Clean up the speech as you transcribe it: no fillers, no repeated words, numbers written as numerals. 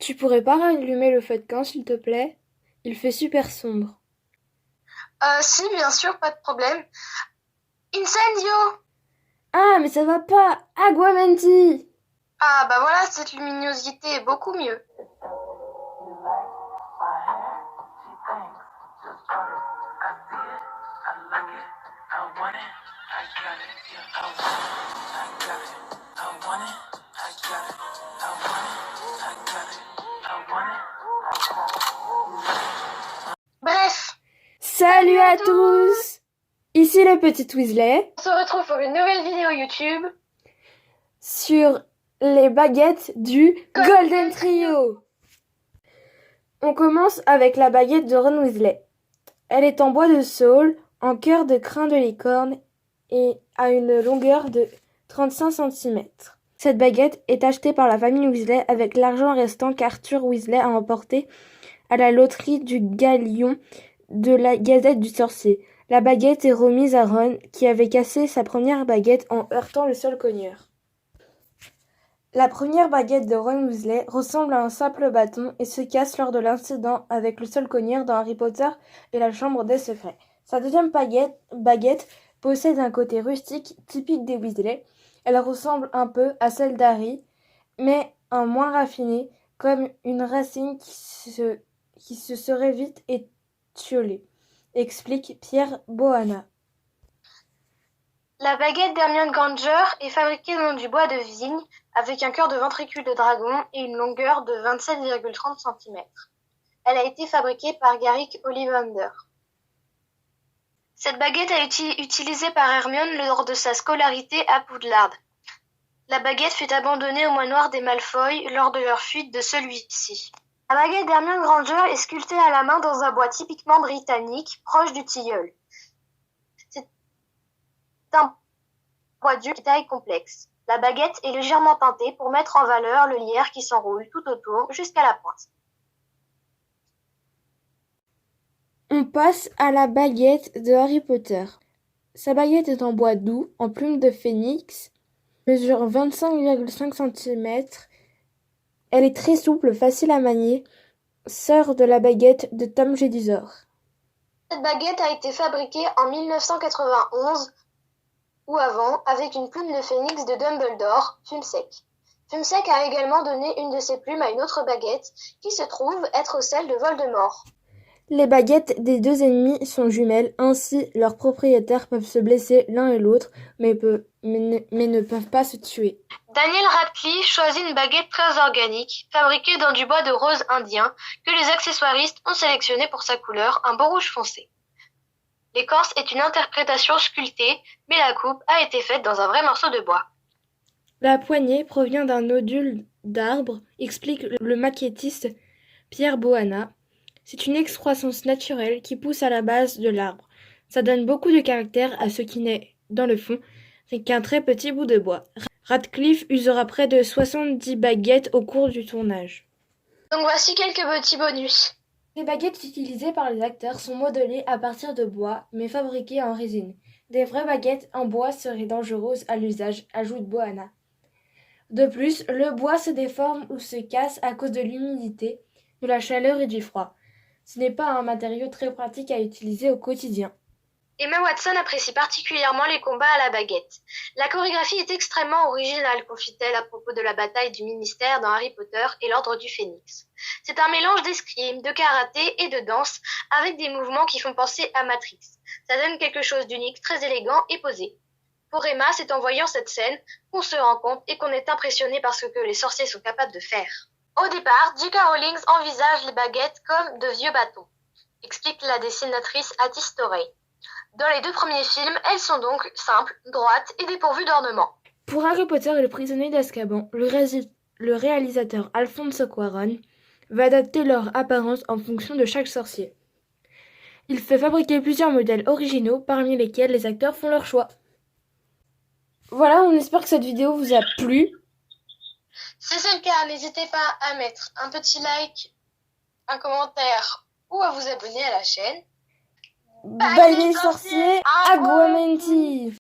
Tu pourrais pas rallumer le feu de camp, s'il te plaît? Il fait super sombre. Si, bien sûr, pas de problème. Incendio! Ah, mais ça va pas! Aguamenti! Ah, bah voilà, cette luminosité est beaucoup mieux. Bref, Salut à tous! Ici le petit Weasley on se retrouve pour une nouvelle vidéo YouTube. sur les baguettes du Golden Trio. On commence avec la baguette de Ron Weasley. Elle est en bois de saule, en cœur de crin de licorne et a une longueur de 35 cm. Cette baguette est achetée par la famille Weasley avec l'argent restant qu'Arthur Weasley a emporté à la loterie du Galion de la Gazette du Sorcier. La baguette est remise à Ron, qui avait cassé sa première baguette en heurtant le sol cogneur. La première baguette de Ron Weasley ressemble à un simple bâton et se casse lors de l'incident avec le sol cogneur dans Harry Potter et la Chambre des Secrets. Sa deuxième baguette possède un côté rustique typique des Weasley. Elle ressemble un peu à celle d'Harry, mais un moins raffiné, comme une racine qui se serait vite étiolée, explique Pierre Bohanna. La baguette d'Hermione Granger est fabriquée dans du bois de vigne avec un cœur de ventricule de dragon et une longueur de 27,30 cm. Elle a été fabriquée par Garrick Ollivander. Cette baguette a été utilisée par Hermione lors de sa scolarité à Poudlard. La baguette fut abandonnée au manoir des Malfoy lors de leur fuite de celui-ci. La baguette d'Hermione Granger est sculptée à la main dans un bois typiquement britannique, proche du tilleul. C'est un bois dur de taille complexe. La baguette est légèrement teintée pour mettre en valeur le lierre qui s'enroule tout autour jusqu'à la pointe. On passe à la baguette de Harry Potter. Sa baguette est en bois doux, en plume de phénix, mesure 25,5 cm. Elle est très souple, facile à manier, sœur de la baguette de Tom Jedusor. Cette baguette a été fabriquée en 1991 ou avant avec une plume de phénix de Dumbledore, Fumsec. Fumsec a également donné une de ses plumes à une autre baguette qui se trouve être celle de Voldemort. Les baguettes des deux ennemis sont jumelles, ainsi leurs propriétaires peuvent se blesser l'un et l'autre, mais ne peuvent pas se tuer. Daniel Radcliffe choisit une baguette très organique, fabriquée dans du bois de rose indien, que les accessoiristes ont sélectionné pour sa couleur, un beau rouge foncé. L'écorce est une interprétation sculptée, mais la coupe a été faite dans un vrai morceau de bois. La poignée provient d'un nodule d'arbre, explique le maquettiste Pierre Bohanna. C'est une excroissance naturelle qui pousse à la base de l'arbre. Ça donne beaucoup de caractère à ce qui n'est, dans le fond, qu'un très petit bout de bois. Radcliffe usera près de 70 baguettes au cours du tournage. Donc voici quelques petits bonus. Les baguettes utilisées par les acteurs sont modelées à partir de bois, mais fabriquées en résine. Des vraies baguettes en bois seraient dangereuses à l'usage, ajoute Bohanna. De plus, le bois se déforme ou se casse à cause de l'humidité, de la chaleur et du froid. Ce n'est pas un matériau très pratique à utiliser au quotidien. Emma Watson apprécie particulièrement les combats à la baguette. La chorégraphie est extrêmement originale, confie-t-elle à propos de la bataille du ministère dans Harry Potter et l'Ordre du Phénix. C'est un mélange d'escrime, de karaté et de danse, avec des mouvements qui font penser à Matrix. Ça donne quelque chose d'unique, très élégant et posé. Pour Emma, c'est en voyant cette scène qu'on se rend compte et qu'on est impressionné par ce que les sorciers sont capables de faire. Au départ, J.K. Rowling envisage les baguettes comme de vieux bâtons, explique la dessinatrice Hattie Storey. Dans les deux premiers films, elles sont donc simples, droites et dépourvues d'ornements. Pour Harry Potter et le prisonnier d'Azkaban, le réalisateur Alfonso Cuarón va adapter leur apparence en fonction de chaque sorcier. Il fait fabriquer plusieurs modèles originaux, parmi lesquels les acteurs font leur choix. Voilà, on espère que cette vidéo vous a plu. Si c'est le cas, n'hésitez pas à mettre un petit like, un commentaire ou à vous abonner à la chaîne. Bye les sorciers, Aguamenti!